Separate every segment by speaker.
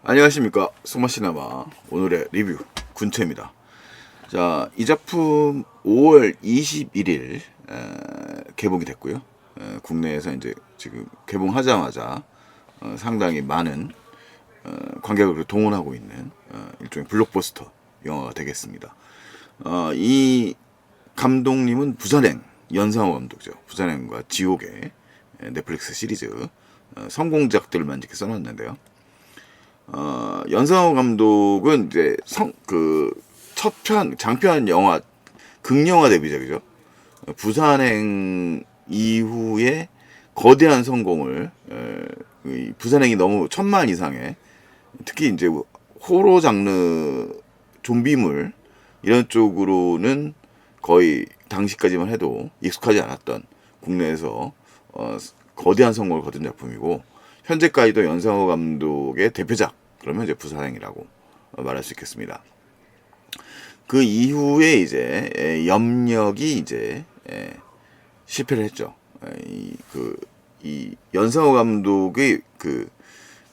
Speaker 1: 안녕하십니까, 소마시나마 오늘의 리뷰 군체입니다. 자, 이 작품 5월 21일 개봉이 됐고요. 국내에서 이제 지금 개봉하자마자 상당히 많은 관객을 동원하고 있는 일종의 블록버스터 영화가 되겠습니다. 이 감독님은 부산행 연상호 감독이죠. 부산행과 지옥의 넷플릭스 시리즈 성공작들만 이렇게 써놨는데요. 연상호 감독은 이제 첫편 장편 영화 극영화 데뷔작이죠. 부산행 이후에 거대한 성공을 부산행이 너무 1000만 이상의 특히 이제 호러 장르 좀비물 이런 쪽으로는 거의 당시까지만 해도 익숙하지 않았던 국내에서 거대한 성공을 거둔 작품이고 현재까지도 연상호 감독의 대표작 그러면 이제 부산행이라고 말할 수 있겠습니다. 그 이후에 이제 염력이 이제 실패를 했죠. 이 연상호 감독의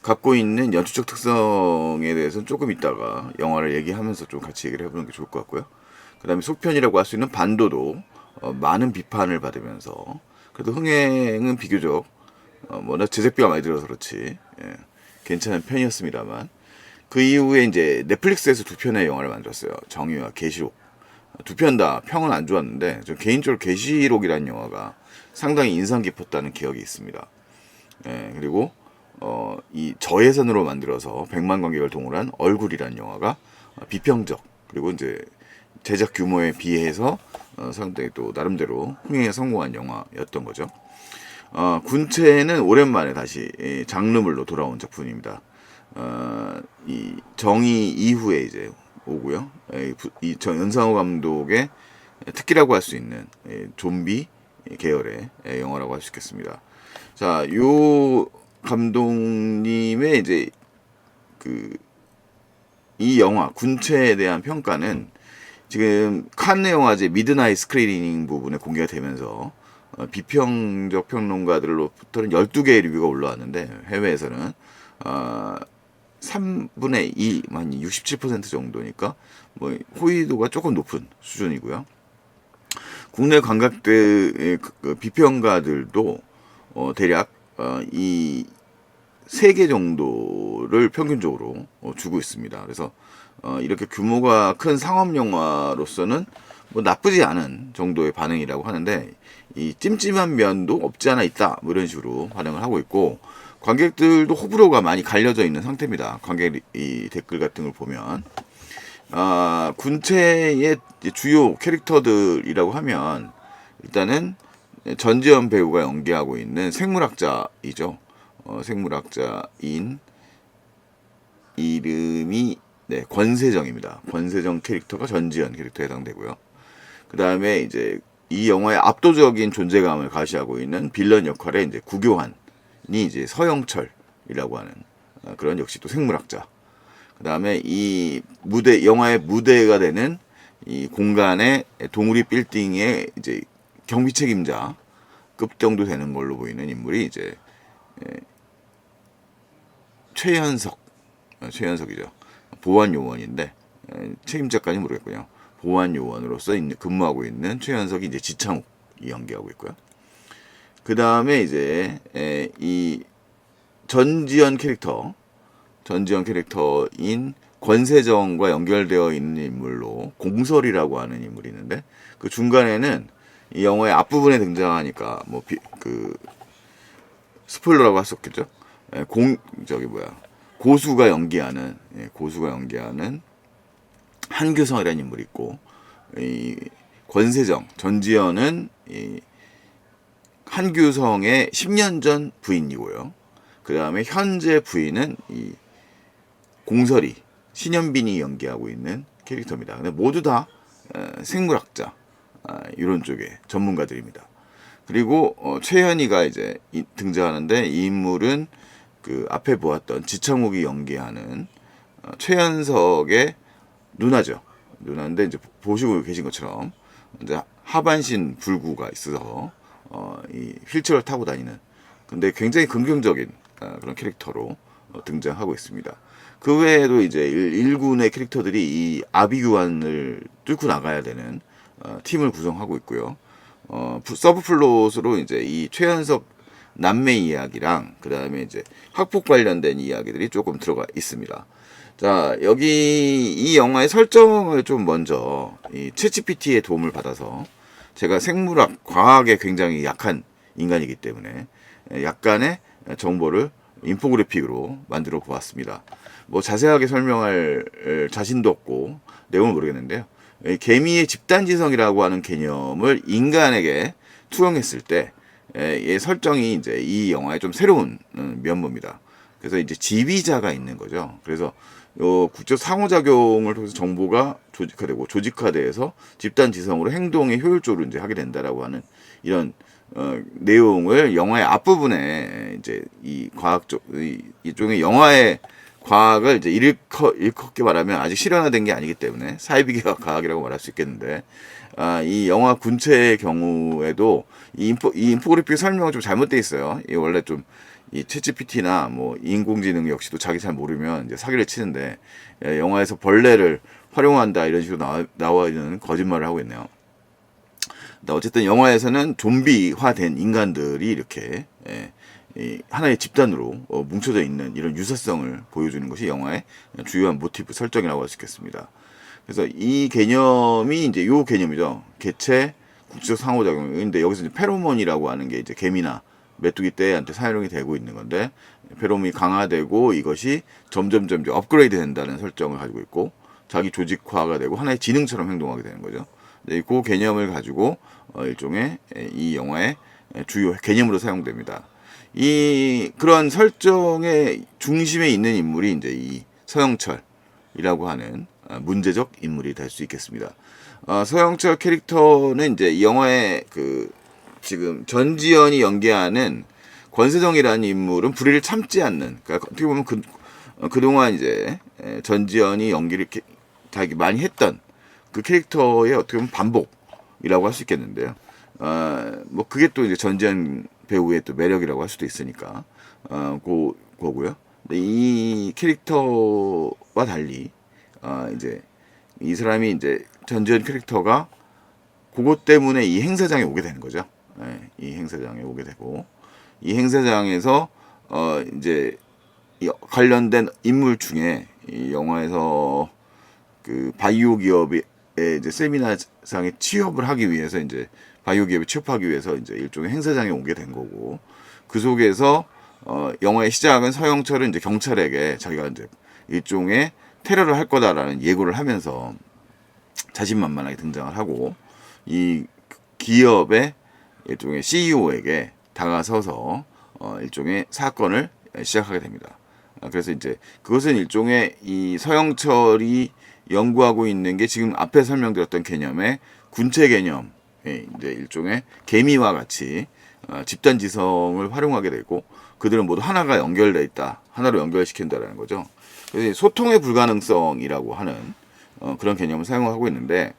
Speaker 1: 갖고 있는 연출적 특성에 대해서는 조금 이따가 영화를 얘기하면서 좀 같이 얘기를 해보는 게 좋을 것 같고요. 그 다음에 속편이라고 할 수 있는 반도도 많은 비판을 받으면서 그래도 흥행은 비교적 워낙 제작비가 많이 들어서 그렇지 괜찮은 편이었습니다만 그 이후에 이제 넷플릭스에서 2편의 영화를 만들었어요. 정의와 계시록. 2편 다 평은 안 좋았는데 저 개인적으로 계시록이라는 영화가 상당히 인상 깊었다는 기억이 있습니다. 그리고 이 저예산으로 만들어서 100만 관객을 동원한 얼굴이라는 영화가 비평적 그리고 이제 제작 규모에 비해서 상당히 또 나름대로 흥행에 성공한 영화였던 거죠. 군체는 오랜만에 다시 장르물로 돌아온 작품입니다. 이 정의 이후에 이제 오고요. 이 연상호 감독의 특기라고 할 수 있는 좀비 계열의 영화라고 할 수 있겠습니다. 자, 요 감독님의 이제 이 영화 군체에 대한 평가는 지금 칸네 영화제 미드나잇 스크리닝 부분에 공개가 되면서 비평적 평론가들로부터는 12개의 리뷰가 올라왔는데 해외에서는 3분의 2, 한 67% 정도니까 뭐 호의도가 조금 높은 수준이고요. 국내 관객들 비평가들도 대략 이 3개 정도를 평균적으로 주고 있습니다. 그래서 이렇게 규모가 큰 상업 영화로서는 뭐 나쁘지 않은 정도의 반응이라고 하는데 이 찜찜한 면도 없지 않아 있다 뭐 이런 식으로 반응을 하고 있고 관객들도 호불호가 많이 갈려져 있는 상태입니다. 관객 이 댓글 같은 걸 보면 군체의 주요 캐릭터들이라고 하면 일단은 전지현 배우가 연기하고 있는 생물학자이죠. 생물학자인 이름이 권세정입니다. 권세정 캐릭터가 전지현 캐릭터에 해당되고요. 그 다음에 이제 이 영화의 압도적인 존재감을 가시하고 있는 빌런 역할의 이제 구교환이 이제 서영철이라고 하는 그런 역시 또 생물학자. 그 다음에 이 영화의 무대가 되는 이 공간의 동우리 빌딩의 이제 경비 책임자급 정도 되는 걸로 보이는 인물이 이제 최현석이죠. 보안 요원인데 책임자까지 모르겠고요. 보안 요원으로서 근무하고 있는 최현석이 이제 지창욱이 연기하고 있고요. 그 다음에 이제 이 전지현 캐릭터인 권세정과 연결되어 있는 인물로 공설이라고 하는 인물이 있는데 그 중간에는 이 영화의 앞부분에 등장하니까 뭐 스포일러라고 할 수 없겠죠. 고수가 연기하는 한규성이라는 인물이 있고 이 권세정 전지현은 이 한규성의 10년 전 부인이고요. 그 다음에 현재 부인은 이 공설이 신현빈이 연기하고 있는 캐릭터입니다. 근데 모두 다 생물학자 이런 쪽의 전문가들입니다. 그리고 최현희가 이제 등장하는데 이 인물은 그 앞에 보았던 지창욱이 연기하는 최연석의 누나죠. 누나인데 이제 보시고 계신 것처럼 이제 하반신 불구가 있어서 이 휠체어를 타고 다니는 근데 굉장히 긍정적인 그런 캐릭터로 등장하고 있습니다. 그 외에도 이제 일군의 캐릭터들이 이 아비규환을 뚫고 나가야 되는 팀을 구성하고 있고요. 서브 플롯으로 이제 이 최연석 남매 이야기랑 그 다음에 이제 학폭 관련된 이야기들이 조금 들어가 있습니다. 자, 여기 이 영화의 설정을 좀 먼저 이 챗GPT의 도움을 받아서 제가 생물학, 과학에 굉장히 약한 인간이기 때문에 약간의 정보를 인포그래픽으로 만들어 보았습니다. 뭐 자세하게 설명할 자신도 없고 내용을 모르겠는데요. 개미의 집단지성이라고 하는 개념을 인간에게 투영했을 때 이 설정이 이제 이 영화의 좀 새로운 면모입니다. 그래서 이제 지휘자가 있는 거죠. 그래서 국적 상호작용을 통해서 정보가 조직화되고 조직화돼서 집단지성으로 행동에 효율적으로 이제 하게 된다라고 하는 이런 내용을 영화의 앞부분에 이제 이 과학적 이쪽의 영화의 과학을 이제 일컫게 말하면 아직 실현화된 게 아니기 때문에 사이비계와 과학이라고 말할 수 있겠는데 이 영화 군체의 경우에도 이 인포그래픽 설명은 좀 잘못돼 있어요. 이 원래 좀 이 챗GPT나 뭐 인공지능 역시도 자기 잘 모르면 이제 사기를 치는데 영화에서 벌레를 활용한다 이런 식으로 나와 있는 거짓말을 하고 있네요. 어쨌든 영화에서는 좀비화된 인간들이 이렇게 하나의 집단으로 뭉쳐져 있는 이런 유사성을 보여주는 것이 영화의 주요한 모티브 설정이라고 할 수 있겠습니다. 그래서 이 개념이 이제 요 개념이죠. 개체 국적 상호작용인데 여기서 이제 페로몬이라고 하는 게 이제 개미나 메뚜기 떼한테 사용이 되고 있는 건데 페로몬이 강화되고 이것이 점점 업그레이드 된다는 설정을 가지고 있고 자기 조직화가 되고 하나의 지능처럼 행동하게 되는 거죠. 그 개념을 가지고 일종의 이 영화의 주요 개념으로 사용됩니다. 이 그런 설정의 중심에 있는 인물이 이제 이 서영철이라고 하는 문제적 인물이 될 수 있겠습니다. 서영철 캐릭터는 이제 이 영화의 그 지금 전지현이 연기하는 권세정이라는 인물은 불의를 참지 않는, 그러니까 어떻게 보면 그동안 이제 전지현이 연기를 되게 많이 했던 그 캐릭터의 어떻게 보면 반복이라고 할 수 있겠는데요. 뭐 그게 또 이제 전지현 배우의 또 매력이라고 할 수도 있으니까 그거고요. 근데 이 캐릭터와 달리 이제 이 사람이 이제 전지현 캐릭터가 그것 때문에 이 행사장에 오게 되는 거죠. 이 행사장에 오게 되고 이 행사장에서 이제 이 관련된 인물 중에 이 영화에서 그 바이오 기업의 이제 세미나상에 취업을 하기 위해서 이제 바이오 기업에 취업하기 위해서 이제 일종의 행사장에 오게 된 거고 그 속에서 영화의 시작은 서영철은 이제 경찰에게 자기가 이제 일종의 테러를 할 거다라는 예고를 하면서 자신만만하게 등장을 하고 이 기업의 일종의 CEO에게 다가서서 일종의 사건을 시작하게 됩니다. 그래서 이제 그것은 일종의 이 서영철이 연구하고 있는 게 지금 앞에 설명드렸던 개념의 군체 개념, 이제 일종의 개미와 같이 집단 지성을 활용하게 되고 그들은 모두 하나가 연결돼 있다, 하나로 연결시킨다라는 거죠. 그래서 소통의 불가능성이라고 하는 그런 개념을 사용하고 있는데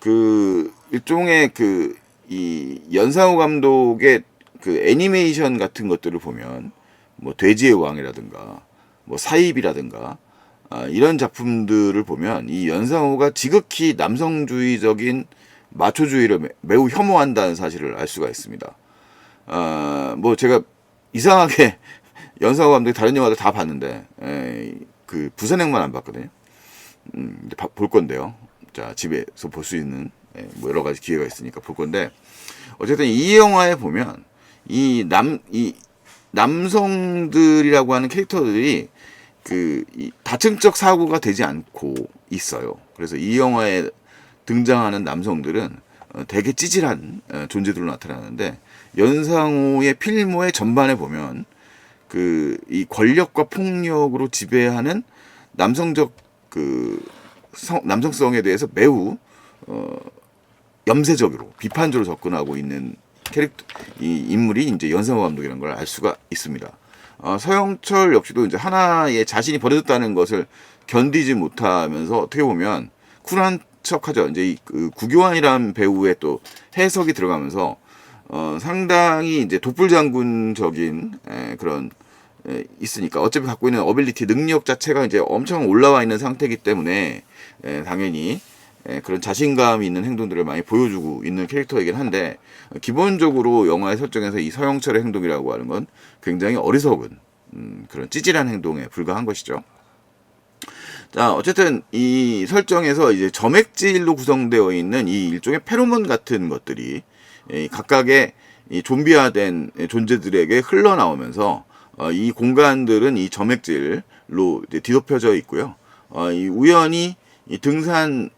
Speaker 1: 그 일종의 그 이 연상호 감독의 그 애니메이션 같은 것들을 보면 뭐 돼지의 왕이라든가 뭐 사입이라든가 이런 작품들을 보면 이 연상호가 지극히 남성주의적인 마초주의를 매우 혐오한다는 사실을 알 수가 있습니다. 뭐 제가 이상하게 연상호 감독이 다른 영화들 다 봤는데 그 부산행만 안 봤거든요. 볼 건데요. 자, 집에서 볼 수 있는 뭐 여러 가지 기회가 있으니까 볼 건데 어쨌든 이 영화에 보면 이 남성들이라고 하는 캐릭터들이 이 다층적 사고가 되지 않고 있어요. 그래서 이 영화에 등장하는 남성들은 되게 찌질한 존재들로 나타나는데 연상호의 필모의 전반에 보면 이 권력과 폭력으로 지배하는 남성적 남성성에 대해서 매우 염세적으로 비판적으로 접근하고 있는 이 인물이 이제 연상호 감독이라는 걸 알 수가 있습니다. 서영철 역시도 이제 하나의 자신이 버려졌다는 것을 견디지 못하면서 어떻게 보면 쿨한 척하죠. 이제 그 구교환이라는 배우의 또 해석이 들어가면서 상당히 이제 독불장군적인 그런 있으니까 어차피 갖고 있는 어빌리티 능력 자체가 이제 엄청 올라와 있는 상태이기 때문에 당연히 그런 자신감 있는 행동들을 많이 보여주고 있는 캐릭터이긴 한데 기본적으로 영화의 설정에서 이 서영철의 행동이라고 하는 건 굉장히 어리석은 그런 찌질한 행동에 불과한 것이죠. 자, 어쨌든 이 설정에서 이제 점액질로 구성되어 있는 이 일종의 페로몬 같은 것들이 각각의 이 좀비화된 존재들에게 흘러나오면서 이 공간들은 이 점액질로 이제 뒤덮여져 있고요. 이 우연히 이 등산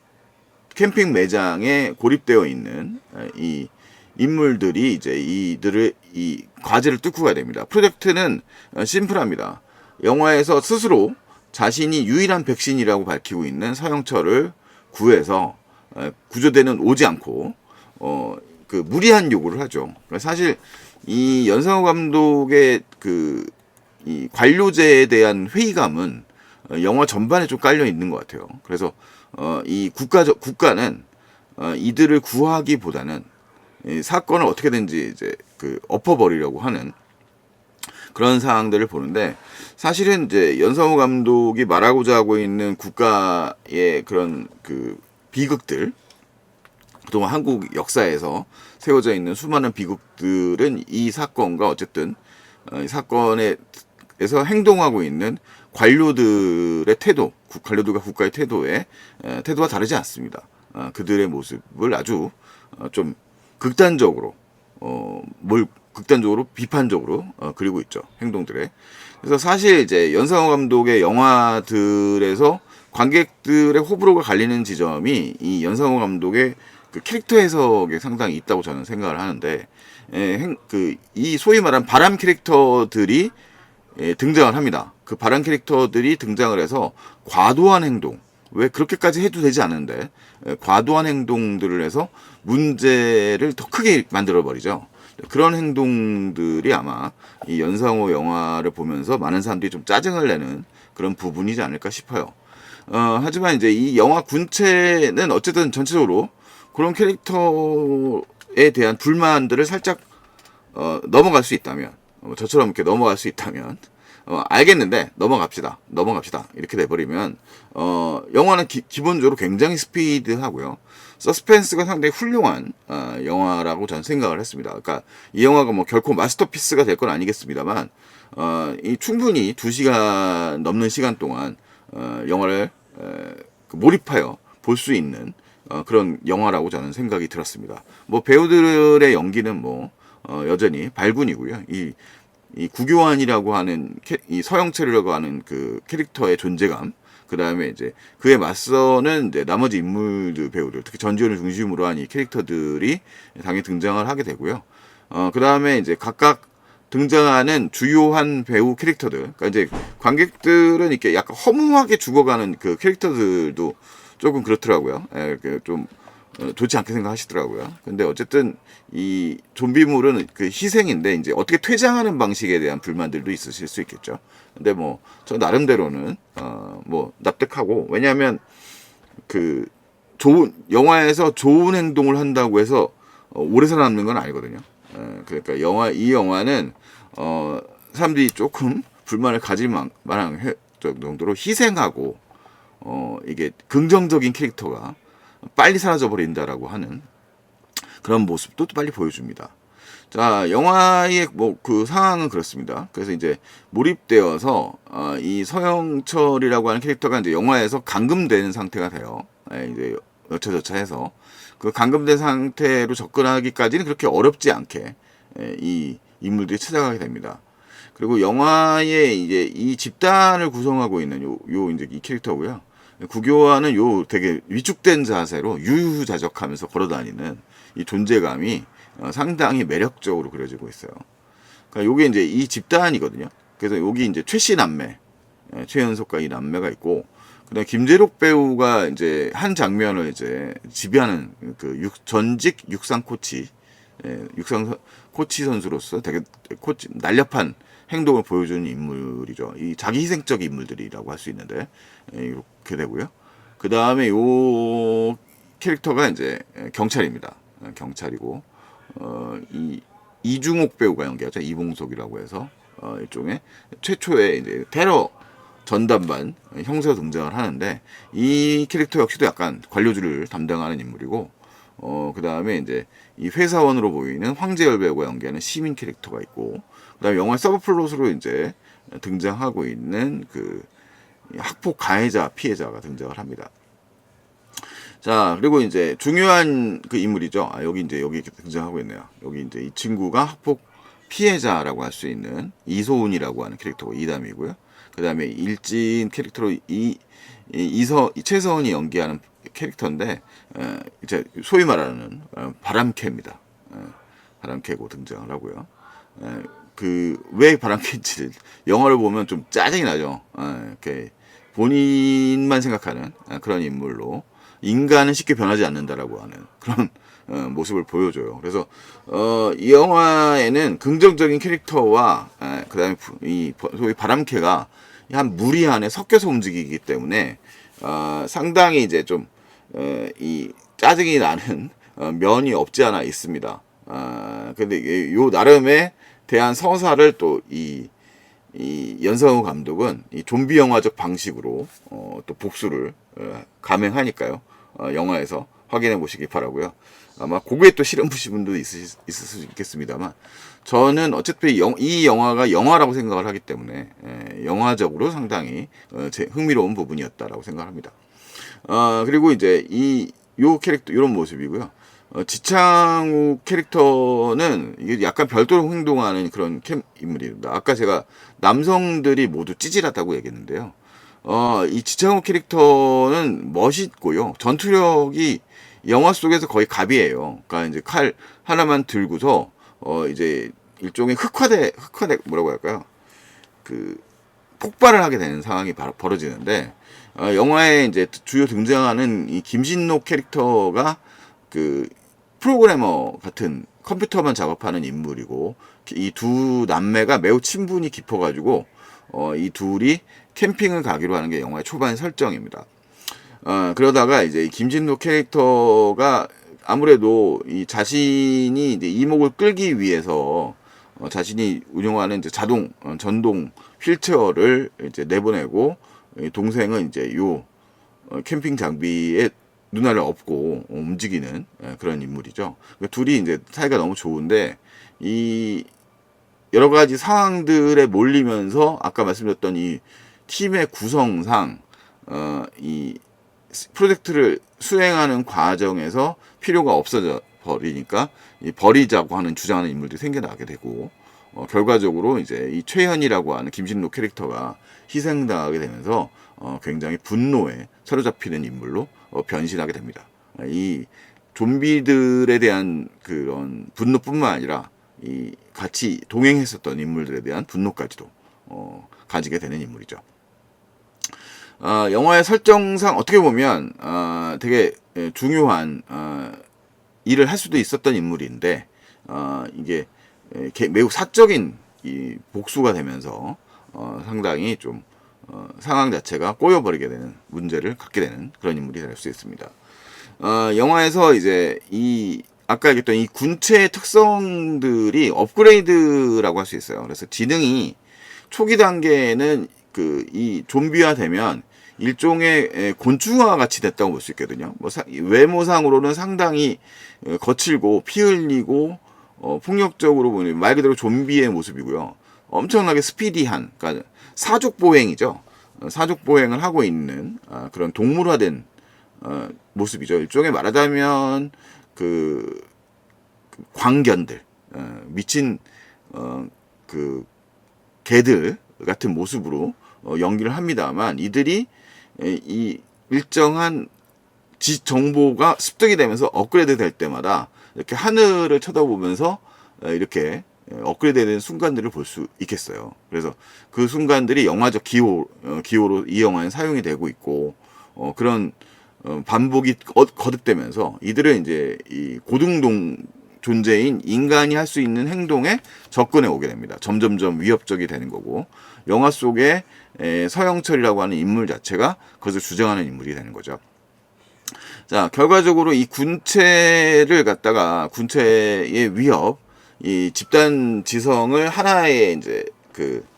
Speaker 1: 캠핑 매장에 고립되어 있는 이 인물들이 이제 이들을 이 과제를 뚫고 가야 됩니다. 프로젝트는 심플합니다. 영화에서 스스로 자신이 유일한 백신이라고 밝히고 있는 서영철을 구해서 구조대는 오지 않고 그 무리한 요구를 하죠. 사실 이 연상호 감독의 이 관료제에 대한 회의감은 영화 전반에 좀 깔려 있는 것 같아요. 그래서 이 국가는 이들을 구하기보다는 이 사건을 어떻게든지 이제 엎어버리려고 하는 그런 상황들을 보는데 사실은 이제 연상호 감독이 말하고자 하고 있는 국가의 그런 비극들 그동안 한국 역사에서 세워져 있는 수많은 비극들은 이 사건과 어쨌든 이 사건에서 행동하고 있는 관료들의 태도, 관료들과 국가의 태도와 다르지 않습니다. 그들의 모습을 아주 좀 극단적으로 비판적으로 그리고 있죠. 행동들에. 그래서 사실 이제 연상호 감독의 영화들에서 관객들의 호불호가 갈리는 지점이 이 연상호 감독의 그 캐릭터 해석에 상당히 있다고 저는 생각을 하는데 이 소위 말한 바람 캐릭터들이 등장을 합니다. 그 바람 캐릭터들이 등장을 해서 과도한 행동, 왜 그렇게까지 해도 되지 않은데 과도한 행동들을 해서 문제를 더 크게 만들어 버리죠. 그런 행동들이 아마 이 연상호 영화를 보면서 많은 사람들이 좀 짜증을 내는 그런 부분이지 않을까 싶어요. 하지만 이제 이 영화 군체는 어쨌든 전체적으로 그런 캐릭터에 대한 불만들을 살짝 넘어갈 수 있다면 저처럼 이렇게 넘어갈 수 있다면 알겠는데 넘어갑시다 이렇게 돼버리면 영화는 기본적으로 굉장히 스피드하고요. 서스펜스가 상당히 훌륭한 영화라고 저는 생각을 했습니다. 그러니까 이 영화가 뭐 결코 마스터피스가 될 건 아니겠습니다만 이 충분히 2시간 넘는 시간 동안 영화를 몰입하여 볼 수 있는 그런 영화라고 저는 생각이 들었습니다. 뭐 배우들의 연기는 뭐 여전히 발군이고요. 이 구교환이라고 하는 이 서영철이라고 하는 그 캐릭터의 존재감, 그 다음에 이제 그에 맞서는 이제 나머지 인물들 배우들, 특히 전지현을 중심으로 한 이 캐릭터들이 당연히 등장을 하게 되고요. 그 다음에 이제 각각 등장하는 주요한 배우 캐릭터들, 그러니까 이제 관객들은 이렇게 약간 허무하게 죽어가는 그 캐릭터들도 조금 그렇더라고요. 좀 좋지 않게 생각하시더라고요. 근데 어쨌든 이 좀비물은 그 희생인데 이제 어떻게 퇴장하는 방식에 대한 불만들도 있으실 수 있겠죠. 근데 뭐 저 나름대로는 뭐 납득하고, 왜냐하면 그 좋은 영화에서 좋은 행동을 한다고 해서 오래 살아남는 건 아니거든요. 그러니까 이 영화는 사람들이 조금 불만을 가질 만한 정도로 희생하고 이게 긍정적인 캐릭터가 빨리 사라져 버린다라고 하는 그런 모습도 또 빨리 보여줍니다. 자, 영화의 뭐 그 상황은 그렇습니다. 그래서 이제 몰입되어서 이 서영철이라고 하는 캐릭터가 이제 영화에서 감금된 상태가 돼요. 이제 여차저차해서 그 감금된 상태로 접근하기까지는 그렇게 어렵지 않게 이 인물들이 찾아가게 됩니다. 그리고 영화에 이제 이 집단을 구성하고 있는 요 이제 이 캐릭터고요. 구교환은 요 되게 위축된 자세로 유유자적하면서 걸어다니는 이 존재감이 상당히 매력적으로 그려지고 있어요. 그러니까 요게 이제 이 집단이거든요. 그래서 여기 이제 최씨 남매, 최연석과 이 남매가 있고, 그다음 김재록 배우가 이제 한 장면을 이제 지배하는 그 전직 육상 코치 육상 코치 선수로서 되게 날렵한 행동을 보여주는 인물이죠. 이 자기 희생적 인물들이라고 할 수 있는데 이렇게 되고요. 그 다음에 요 캐릭터가 이제 경찰입니다. 경찰이고 이 이중옥 배우가 연기하죠. 이봉석이라고 해서 일종의 최초의 이제 테러 전담반 형사로 등장을 하는데 이 캐릭터 역시도 약간 관료주를 담당하는 인물이고 그 다음에 이제 이 회사원으로 보이는 황재열 배우가 연기하는 시민 캐릭터가 있고 그 다음에 영화 서브플롯으로 이제 등장하고 있는 그 학폭 가해자 피해자가 등장을 합니다. 자, 그리고 이제 중요한 그 인물이죠. 여기 이제 여기 등장하고 있네요. 여기 이제 이 친구가 학폭 피해자라고 할 수 있는 이소은이라고 하는 캐릭터고 이담이고요. 그 다음에 일진 캐릭터로 최서은이 연기하는 캐릭터인데 이제 소위 말하는 바람캐입니다. 바람캐고 등장을 하고요. 그 왜 바람캐인지 영화를 보면 좀 짜증이 나죠. 이렇게 본인만 생각하는 그런 인물로 인간은 쉽게 변하지 않는다라고 하는 그런 모습을 보여줘요. 그래서 이 영화에는 긍정적인 캐릭터와 그다음에 이 소위 바람캐가 한 무리 안에 섞여서 움직이기 때문에 상당히 이제 좀 이 짜증이 나는 면이 없지 않아 있습니다. 근데 요 나름의 대한 서사를 또 이 연상호 감독은 이 좀비 영화적 방식으로 또 복수를 감행하니까요. 영화에서 확인해 보시기 바라고요. 아마 고개에 또 시름 부신 분도 있을 수 있겠습니다만 저는 어차피 이 영화가 영화라고 생각을 하기 때문에 영화적으로 상당히 흥미로운 부분이었다라고 생각합니다. 그리고 이제 요 캐릭터 이런 모습이고요. 지창욱 캐릭터는 이게 약간 별도로 행동하는 그런 인물입니다. 아까 제가 남성들이 모두 찌질하다고 얘기했는데요. 이 지창욱 캐릭터는 멋있고요. 전투력이 영화 속에서 거의 갑이에요. 그러니까 이제 칼 하나만 들고서 이제 일종의 흑화대 뭐라고 할까요? 그 폭발을 하게 되는 상황이 벌어지는데 영화에 이제 주요 등장하는 이 김신록 캐릭터가 그 프로그래머 같은 컴퓨터만 작업하는 인물이고 이 두 남매가 매우 친분이 깊어가지고 이 둘이 캠핑을 가기로 하는 게 영화의 초반 설정입니다. 그러다가 이제 김진록 캐릭터가 아무래도 이 자신이 이제 이목을 끌기 위해서 자신이 운영하는 이제 자동 전동 휠체어를 이제 내보내고 동생은 이제 요 캠핑 장비에 눈알을 업고 움직이는 그런 인물이죠. 둘이 이제 사이가 너무 좋은데 이 여러 가지 상황들에 몰리면서 아까 말씀드렸던 이 팀의 구성상 이 프로젝트를 수행하는 과정에서 필요가 없어져 버리니까 버리자고 하는 주장하는 인물들이 생겨나게 되고 결과적으로 이제 이 최현이라고 하는 김신록 캐릭터가 희생당하게 되면서 굉장히 분노에 사로잡히는 인물로 변신하게 됩니다. 이 좀비들에 대한 그런 분노뿐만 아니라 이 같이 동행했었던 인물들에 대한 분노까지도 가지게 되는 인물이죠. 영화의 설정상 어떻게 보면 되게 중요한 일을 할 수도 있었던 인물인데 이게 매우 사적인 이 복수가 되면서 상당히 좀 상황 자체가 꼬여버리게 되는 문제를 갖게 되는 그런 인물이 될 수 있습니다. 영화에서 이제 이 아까 얘기했던 이 군체의 특성들이 업그레이드라고 할 수 있어요. 그래서 지능이 초기 단계에는 그 이 좀비화 되면 일종의 곤충화 같이 됐다고 볼 수 있거든요. 뭐 외모상으로는 상당히 거칠고 피 흘리고 폭력적으로 보면 말 그대로 좀비의 모습이고요. 엄청나게 스피디한, 그러니까 사족 보행이죠. 사족 보행을 하고 있는 그런 동물화된 모습이죠. 일종의 말하자면 그 광견들, 미친 그 개들 같은 모습으로 연기를 합니다만 이들이 이 일정한 정보가 습득이 되면서 업그레이드 될 때마다 이렇게 하늘을 쳐다보면서 이렇게 업그레이드되는 순간들을 볼 수 있겠어요. 그래서 그 순간들이 영화적 기호로 이 영화에 사용이 되고 있고 그런 반복이 거듭되면서 이들은 이제 이 고등동 존재인 인간이 할 수 있는 행동에 접근해 오게 됩니다. 점점점 위협적이 되는 거고, 영화 속에 서영철이라고 하는 인물 자체가 그것을 주장하는 인물이 되는 거죠. 자, 결과적으로 이 군체를 갖다가 군체의 위협, 이 집단 지성을 하나의 이제 그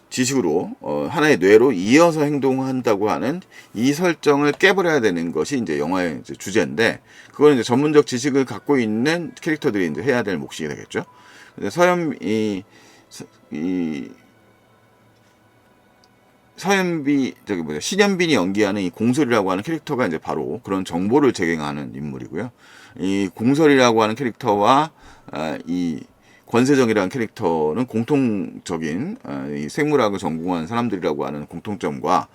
Speaker 1: 지식으로 하나의 뇌로 이어서 행동한다고 하는 이 설정을 깨버려야 되는 것이 이제 영화의 이제 주제인데, 그거는 이제 전문적 지식을 갖고 있는 캐릭터들이 이제 해야 될 몫이 되겠죠. 신현빈이 연기하는 이 공설이라고 하는 캐릭터가 이제 바로 그런 정보를 재갱하는 인물이고요. 이 공설이라고 하는 캐릭터와 이 권세정이라는 캐릭터는 공통적인 이 생물학을 전공한 사람들이라고 하는 공통점과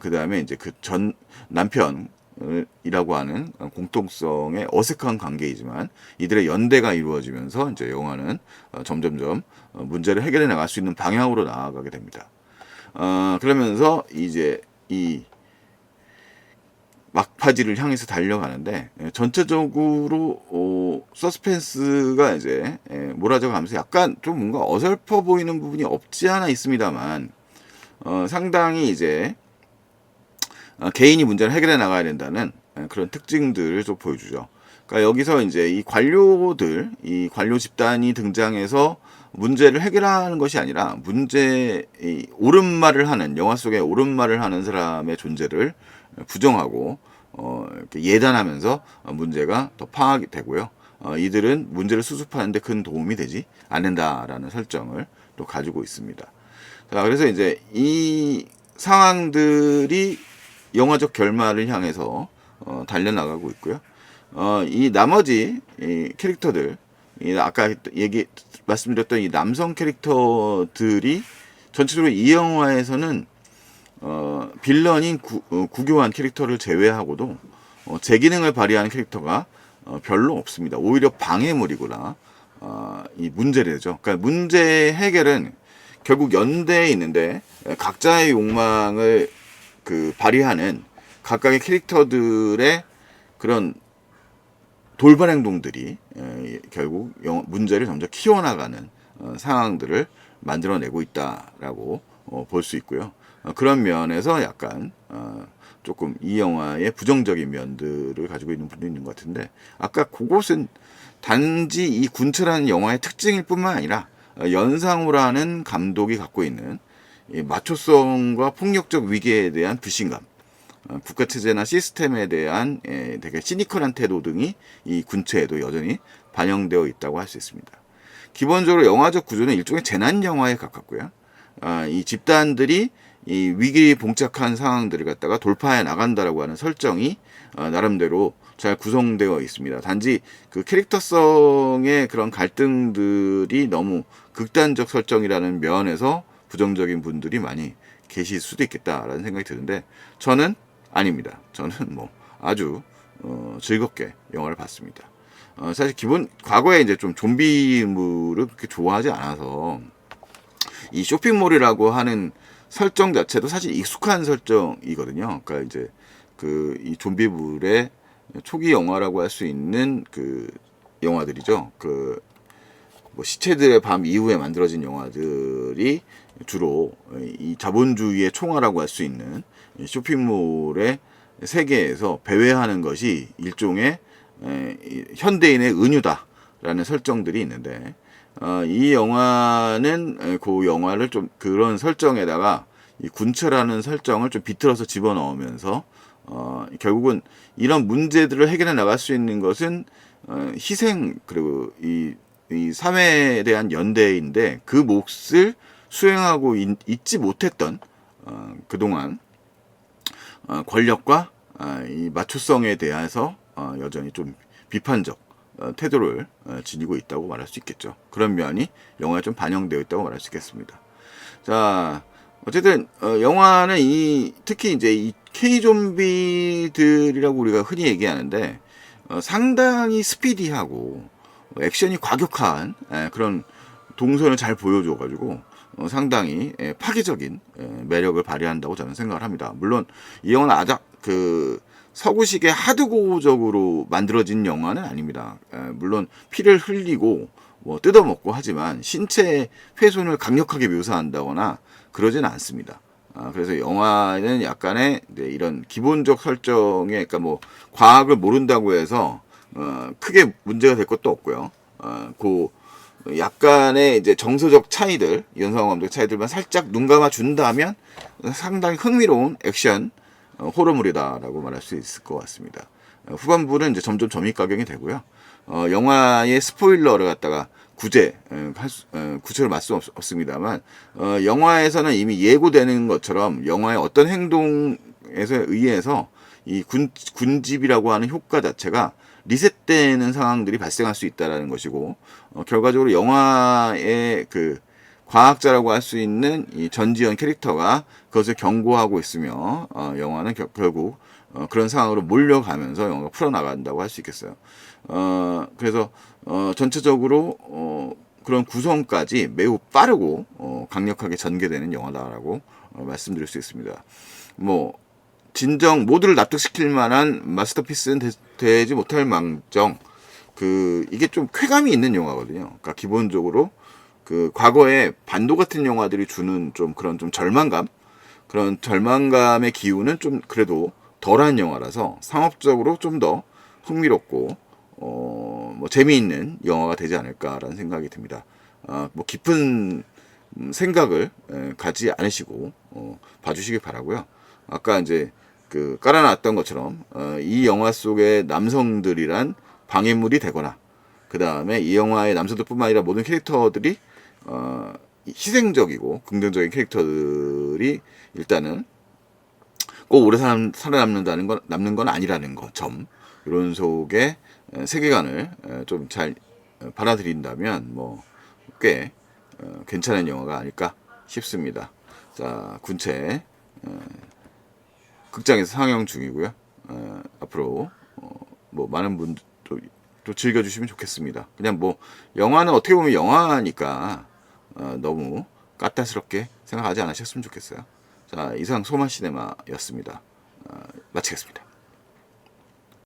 Speaker 1: 그 다음에 이제 그 전 남편이라고 하는 공통성의 어색한 관계이지만 이들의 연대가 이루어지면서 이제 영화는 점점점 문제를 해결해 나갈 수 있는 방향으로 나아가게 됩니다. 그러면서 이제 이 막바지를 향해서 달려가는데, 전체적으로 서스펜스가 이제 몰아져 가면서 약간 좀 뭔가 어설퍼 보이는 부분이 없지 않아 있습니다만, 상당히 이제 개인이 문제를 해결해 나가야 된다는 그런 특징들을 좀 보여주죠. 그러니까 여기서 이제 이 관료 집단이 등장해서 문제를 해결하는 것이 아니라 옳은 말을 하는, 영화 속에 옳은 말을 하는 사람의 존재를 부정하고 이렇게 예단하면서 문제가 더 파악이 되고요. 이들은 문제를 수습하는데 큰 도움이 되지 않는다라는 설정을 또 가지고 있습니다. 자, 그래서 이제 이 상황들이 영화적 결말을 향해서 달려나가고 있고요. 이 나머지 이 캐릭터들, 아까 말씀드렸던 이 남성 캐릭터들이 전체적으로 이 영화에서는 빌런인 구교한 캐릭터를 제외하고도 제 기능을 발휘하는 캐릭터가 별로 없습니다. 오히려 방해물이구나. 이 문제래죠. 그러니까 문제 해결은 결국 연대에 있는데 각자의 욕망을 발휘하는 각각의 캐릭터들의 그런 돌발 행동들이 결국 문제를 점점 키워나가는 상황들을 만들어내고 있다라고 볼 수 있고요. 그런 면에서 약간 조금 이 영화의 부정적인 면들을 가지고 있는 분도 있는 것 같은데, 아까 그것은 단지 이 군체라는 영화의 특징일 뿐만 아니라 연상우라는 감독이 갖고 있는 이 마초성과 폭력적 위계에 대한 불신감, 국가체제나 시스템에 대한 되게 시니컬한 태도 등이 이 군체에도 여전히 반영되어 있다고 할 수 있습니다. 기본적으로 영화적 구조는 일종의 재난 영화에 가깝고요. 이 집단들이 이 위기에 봉착한 상황들을 갖다가 돌파해 나간다라고 하는 설정이 나름대로 잘 구성되어 있습니다. 단지 그 캐릭터성의 그런 갈등들이 너무 극단적 설정이라는 면에서 부정적인 분들이 많이 계실 수도 있겠다라는 생각이 드는데, 저는 아닙니다. 저는 뭐 아주 즐겁게 영화를 봤습니다. 사실 과거에 이제 좀 좀비물을 그렇게 좋아하지 않아서 이 쇼핑몰이라고 하는 설정 자체도 사실 익숙한 설정이거든요. 그러니까 이제 이 좀비물의 초기 영화라고 할 수 있는 영화들이죠. 뭐 시체들의 밤 이후에 만들어진 영화들이 주로 이 자본주의의 총화라고 할 수 있는 쇼핑몰의 세계에서 배회하는 것이 일종의 현대인의 은유다라는 설정들이 있는데, 이 영화는 그 영화를 좀 그런 설정에다가 이 군체라는 설정을 좀 비틀어서 집어넣으면서 결국은 이런 문제들을 해결해 나갈 수 있는 것은 희생, 그리고 이 사회에 대한 연대인데, 그 몫을 수행하고 있지 못했던 그동안 권력과 이 마초성에 대해서 여전히 좀 비판적 태도를 지니고 있다고 말할 수 있겠죠. 그런 면이 영화에 좀 반영되어 있다고 말할 수 있겠습니다. 자, 어쨌든 영화는 특히 이제 이 K 좀비들이라고 우리가 흔히 얘기하는데 상당히 스피디하고 액션이 과격한 그런 동선을 잘 보여줘가지고 상당히 파괴적인 매력을 발휘한다고 저는 생각을 합니다. 물론 이 영화는 서구식의 하드고적으로 만들어진 영화는 아닙니다. 물론 피를 흘리고 뭐 뜯어먹고 하지만 신체 훼손을 강력하게 묘사한다거나 그러진 않습니다. 그래서 영화는 약간의 이런 기본적 설정에, 그러니까 뭐 과학을 모른다고 해서 크게 문제가 될 것도 없고요. 그 약간의 이제 정서적 차이들, 연상 감독 차이들만 살짝 눈 감아 준다면 상당히 흥미로운 액션 호러물이다라고 말할 수 있을 것 같습니다. 후반부는 이제 점점 점입가경이 되고요. 영화의 스포일러를 갖다가 구체로 말할 수 없습니다만, 영화에서는 이미 예고되는 것처럼 영화의 어떤 행동에서 의해서 이 군집이라고 하는 효과 자체가 리셋되는 상황들이 발생할 수 있다라는 것이고, 결과적으로 영화의 그 과학자라고 할 수 있는 이 전지현 캐릭터가 그것을 경고하고 있으며, 영화는 결국 그런 상황으로 몰려가면서 영화가 풀어나간다고 할 수 있겠어요. 그래서 전체적으로 그런 구성까지 매우 빠르고 강력하게 전개되는 영화다라고 말씀드릴 수 있습니다. 뭐 진정 모두를 납득시킬 만한 마스터피스는 되지 못할 망정, 이게 좀 쾌감이 있는 영화거든요. 그러니까 기본적으로 그 과거에 반도 같은 영화들이 주는 좀 그런 좀 그런 절망감의 기운은 좀 그래도 덜한 영화라서 상업적으로 좀 더 흥미롭고 뭐 재미있는 영화가 되지 않을까라는 생각이 듭니다. 뭐 깊은 생각을 가지 않으시고 봐주시길 바라고요. 아까 이제 깔아놨던 것처럼 이 영화 속의 남성들이란 방해물이 되거나, 그 다음에 이 영화의 남성들뿐만 아니라 모든 캐릭터들이 희생적이고 긍정적인 캐릭터들이 일단은 꼭 오래 남는 건 아니라는 것, 이런 속의 세계관을 좀 잘 받아들인다면 뭐 꽤 괜찮은 영화가 아닐까 싶습니다. 자, 군체 극장에서 상영 중이고요. 앞으로 뭐 많은 분들 또 즐겨주시면 좋겠습니다. 그냥 뭐 영화는 어떻게 보면 영화니까 너무 까탈스럽게 생각하지 않으셨으면 좋겠어요. 자, 이상 소마시네마였습니다. 마치겠습니다.